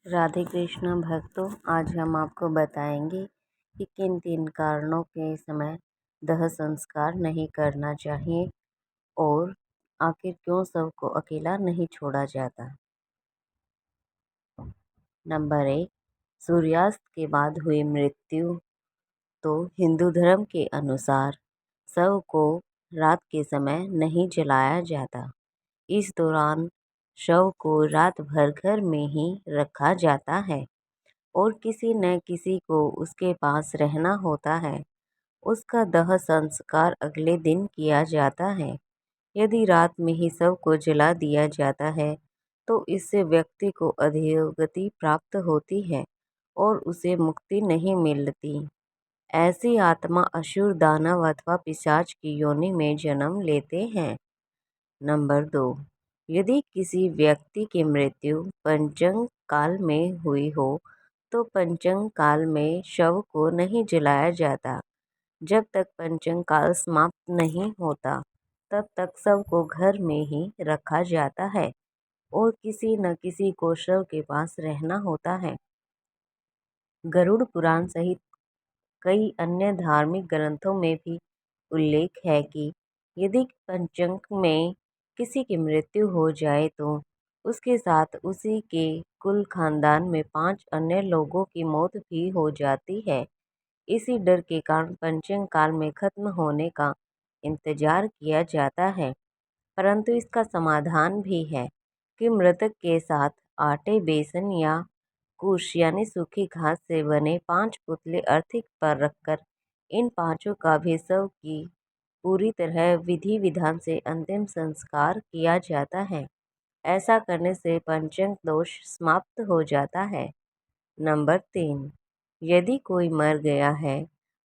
राधे कृष्ण भक्तों, आज हम आपको बताएंगे कि किन तीन कारणों के समय दाह संस्कार नहीं करना चाहिए और आखिर क्यों शव को अकेला नहीं छोड़ा जाता। नंबर 1, सूर्यास्त के बाद हुई मृत्यु। तो हिंदू धर्म के अनुसार शव को रात के समय नहीं जलाया जाता। इस दौरान शव को रात भर घर में ही रखा जाता है और किसी न किसी को उसके पास रहना होता है। उसका दाह संस्कार अगले दिन किया जाता है। यदि रात में ही शव को जला दिया जाता है तो इससे व्यक्ति को अधोगति प्राप्त होती है और उसे मुक्ति नहीं मिलती। ऐसी आत्मा असुर, दानव अथवा पिशाच की योनि में जन्म लेते हैं। नंबर 2, यदि किसी व्यक्ति की मृत्यु पंचंग काल में हुई हो तो पंचंग काल में शव को नहीं जलाया जाता। जब तक पंचंग काल समाप्त नहीं होता तब तक शव को घर में ही रखा जाता है और किसी न किसी को शव के पास रहना होता है। गरुड़ पुराण सहित कई अन्य धार्मिक ग्रंथों में भी उल्लेख है कि यदि पंचंग में किसी की मृत्यु हो जाए तो उसके साथ उसी के कुल खानदान में 5 अन्य लोगों की मौत भी हो जाती है। इसी डर के कारण पंचंग काल में खत्म होने का इंतजार किया जाता है, परंतु इसका समाधान भी है कि मृतक के साथ आटे, बेसन या कुश यानी सूखी घास से बने 5 पुतले अर्थी पर रखकर इन पांचों का भी शव की पूरी तरह विधि विधान से अंतिम संस्कार किया जाता है। ऐसा करने से पंचंग दोष समाप्त हो जाता है। नंबर 3, यदि कोई मर गया है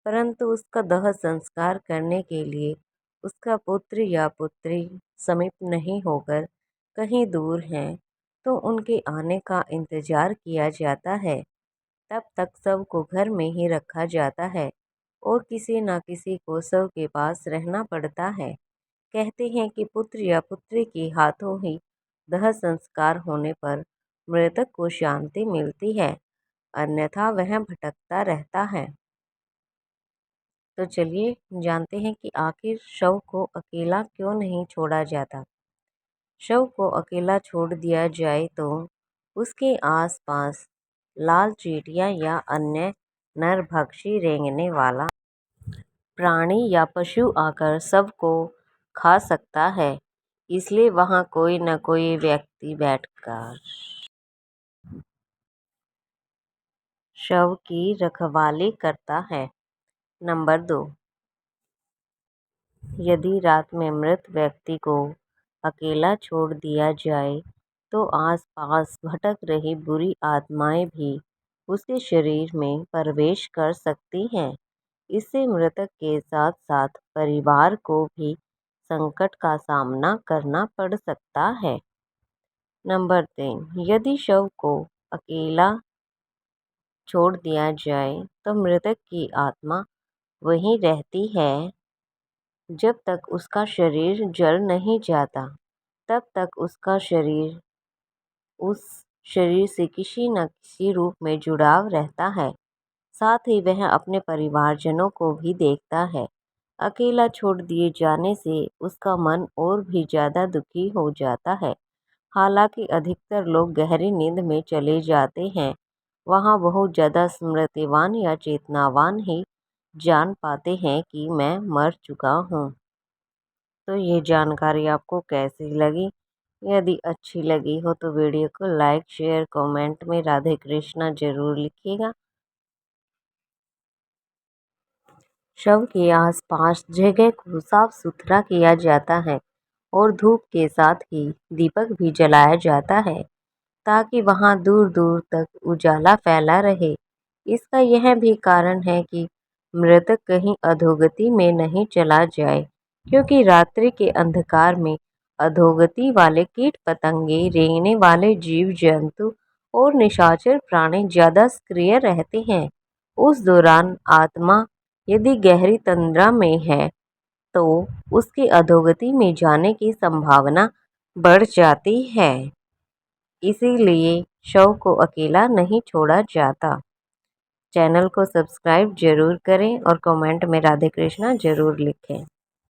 परंतु उसका दाह संस्कार करने के लिए उसका पुत्र या पुत्री समीप नहीं होकर कहीं दूर है तो उनके आने का इंतजार किया जाता है। तब तक शव को घर में ही रखा जाता है और किसी न किसी को शव के पास रहना पड़ता है। कहते हैं कि पुत्र या पुत्री के हाथों ही दाह संस्कार होने पर मृतक को शांति मिलती है, अन्यथा वह भटकता रहता है। तो चलिए जानते हैं कि आखिर शव को अकेला क्यों नहीं छोड़ा जाता। शव को अकेला छोड़ दिया जाए तो उसके आसपास लाल चींटियां या अन्य नरभक्षी रेंगने वाला प्राणी या पशु आकर शव को खा सकता है, इसलिए वहां कोई न कोई व्यक्ति बैठकर शव की रखवाली करता है। नंबर 2, यदि रात में मृत व्यक्ति को अकेला छोड़ दिया जाए तो आसपास भटक रही बुरी आत्माएं भी उसके शरीर में प्रवेश कर सकती हैं। इससे मृतक के साथ साथ परिवार को भी संकट का सामना करना पड़ सकता है। नंबर 3, यदि शव को अकेला छोड़ दिया जाए तो मृतक की आत्मा वहीं रहती है जब तक उसका शरीर जल नहीं जाता। तब तक उसका शरीर उस शरीर से किसी न किसी रूप में जुड़ाव रहता है। साथ ही वह अपने परिवारजनों को भी देखता है। अकेला छोड़ दिए जाने से उसका मन और भी ज़्यादा दुखी हो जाता है। हालांकि अधिकतर लोग गहरी नींद में चले जाते हैं, वहाँ बहुत ज़्यादा स्मृतिवान या चेतनावान ही जान पाते हैं कि मैं मर चुका हूँ। तो ये जानकारी आपको कैसी लगी? यदि अच्छी लगी हो तो वीडियो को लाइक, शेयर, कमेंट में राधे कृष्णा जरूर लिखिएगा। शव के आसपास जगह को साफ सुथरा किया जाता है और धूप के साथ ही दीपक भी जलाया जाता है ताकि वहां दूर दूर तक उजाला फैला रहे। इसका यह भी कारण है कि मृतक कहीं अधोगति में नहीं चला जाए, क्योंकि रात्रि के अंधकार में अधोगति वाले कीट पतंगे, रेंगने वाले जीव जंतु और निशाचर प्राणी ज्यादा सक्रिय रहते हैं। उस दौरान आत्मा यदि गहरी तंद्रा में है तो उसके अधोगति में जाने की संभावना बढ़ जाती है। इसीलिए शव को अकेला नहीं छोड़ा जाता। चैनल को सब्सक्राइब जरूर करें और कमेंट में राधे कृष्णा जरूर लिखें।